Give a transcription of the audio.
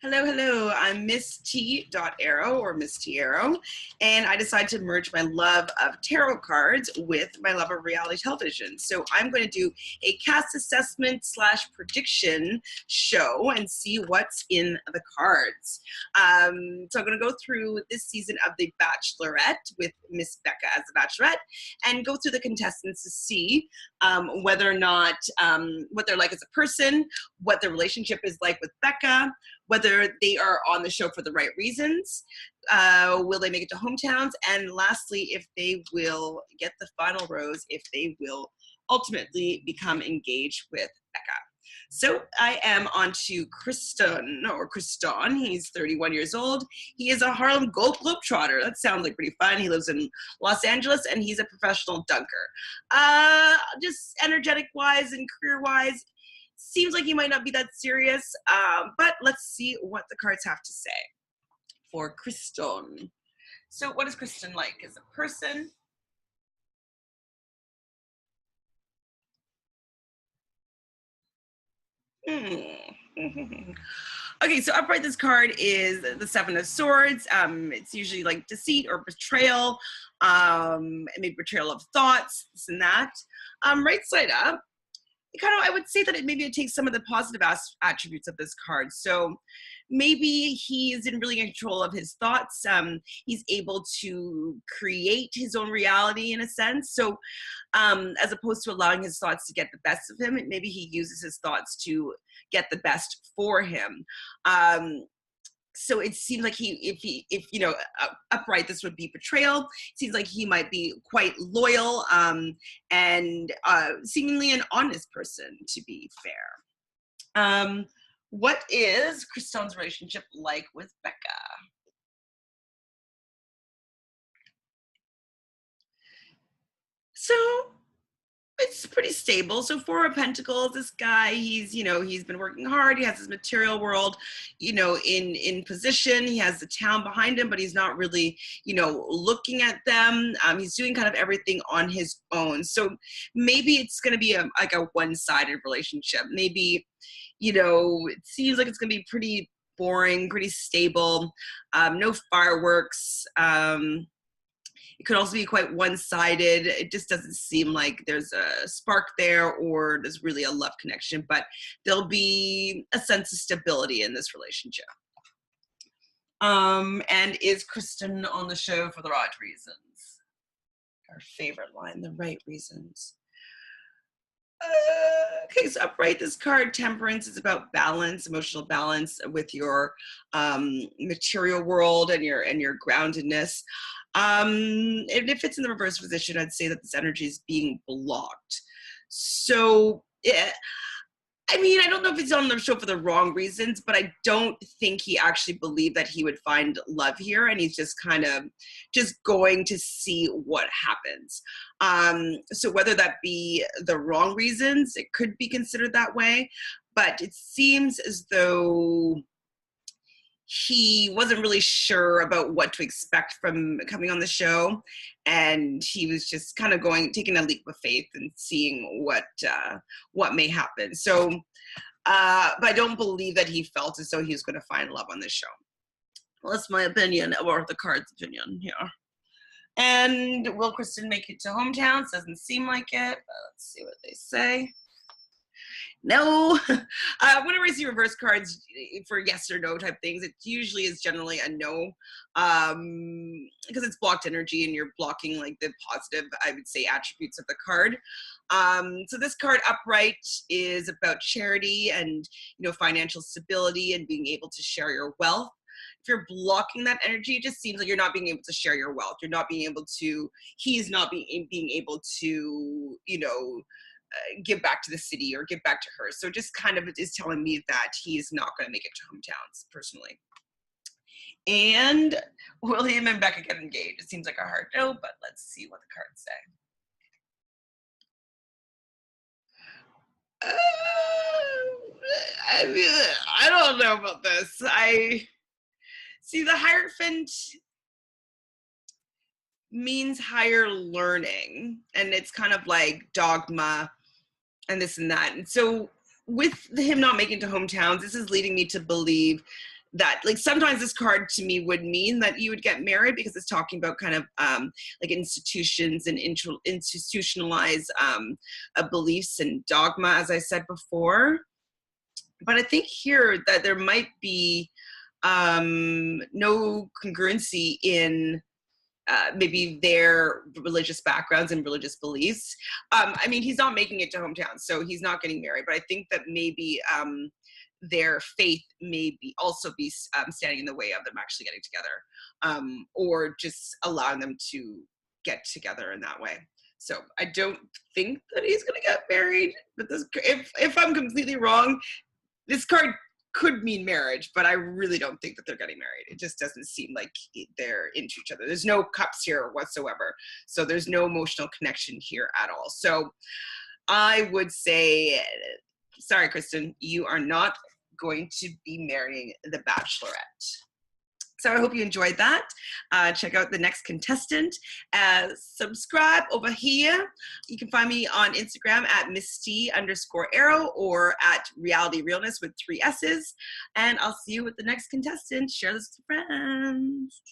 Hello, hello. I'm Miss T. Arrow or Miss T. Arrow, and I decided to merge my love of tarot cards with my love of reality television. So I'm going to do a cast assessment / prediction show and see what's in the cards. So I'm going to go through this season of The Bachelorette with Miss Becca as the Bachelorette and go through the contestants to see whether or not what they're like as a person, what their relationship is like with Becca, whether they are on the show for the right reasons, will they make it to hometowns, and lastly, if they will get the final rose, if they will ultimately become engaged with Becca. So I am on to Christon, or Christon. He's 31 years old. He is a Harlem Globetrotter. That sounds like pretty fun. He lives in Los Angeles, and he's a professional dunker. Just energetic-wise and career-wise, seems like he might not be that serious, but let's see what the cards have to say for Christon. So what is Christon like as a person? Okay, so upright, this card is the Seven of Swords. It's usually like deceit or betrayal, maybe betrayal of thoughts, this and that. Right side up, I would say that it takes some of the positive attributes of this card. So maybe he's really in control of his thoughts. He's able to create his own reality in a sense. So as opposed to allowing his thoughts to get the best of him, maybe he uses his thoughts to get the best for him. So it seems like if upright, this would be betrayal. It seems like he might be quite loyal and seemingly an honest person, to be fair. What is Christon's relationship like with Becca? So it's pretty stable. So Four of Pentacles, this guy, he's been working hard. He has his material world, in position. He has the town behind him, but he's not really, looking at them. He's doing kind of everything on his own. So maybe it's going to be like a one-sided relationship. Maybe, it seems like it's going to be pretty boring, pretty stable, no fireworks. It could also be quite one-sided. It just doesn't seem like there's a spark there or there's really a love connection, but there'll be a sense of stability in this relationship. And is Christon on the show for the right reasons? Our favorite line, the right reasons. Okay, so upright, this card, Temperance, is about balance, emotional balance with your material world and your groundedness. And if it's in the reverse position, I'd say that this energy is being blocked. So, yeah, I don't know if he's on the show for the wrong reasons, but I don't think he actually believed that he would find love here, and he's just kind of just going to see what happens. So whether that be the wrong reasons, it could be considered that way, but it seems as though he wasn't really sure about what to expect from coming on the show, and he was just kind of taking a leap of faith and seeing what may happen. So, but I don't believe that he felt as though he was going to find love on this show. Well, that's my opinion, or the card's opinion here. And will Christon make it to hometowns? Doesn't seem like it, but let's see what they say. No. Whenever I see reverse cards for yes or no type things, it usually is generally a no, because it's blocked energy and you're blocking like the positive, I would say, attributes of the card. So this card upright is about charity and financial stability and being able to share your wealth. If you're blocking that energy, it just seems like you're not being able to share your wealth. You're not being able to. He's not being able to give back to the city or give back to her. So just kind of is telling me that he's not going to make it to hometowns, personally. And will him and Becca get engaged? It seems like a hard no, but let's see what the cards say. I don't know about this. I see the Hierophant means higher learning, and it's kind of like dogma and this and that. And so with him not making it to hometowns, this is leading me to believe that, like, sometimes this card to me would mean that you would get married because it's talking about kind of like institutions and institutionalized beliefs and dogma, as I said before. But I think here that there might be no congruency in maybe their religious backgrounds and religious beliefs. I mean, he's not making it to hometown, so he's not getting married, but I think that maybe their faith may be also be standing in the way of them actually getting together, or just allowing them to get together in that way. So I don't think that he's going to get married, but this, if I'm completely wrong, this card could mean marriage, but I really don't think that they're getting married. It just doesn't seem like they're into each other. There's no cups here whatsoever. So there's no emotional connection here at all. So I would say, sorry, Christon, you are not going to be marrying the Bachelorette. So I hope you enjoyed that. Check out the next contestant. Subscribe over here. You can find me on Instagram at Misty_Arrow or at Reality Realness with 3 S's. And I'll see you with the next contestant. Share this with friends.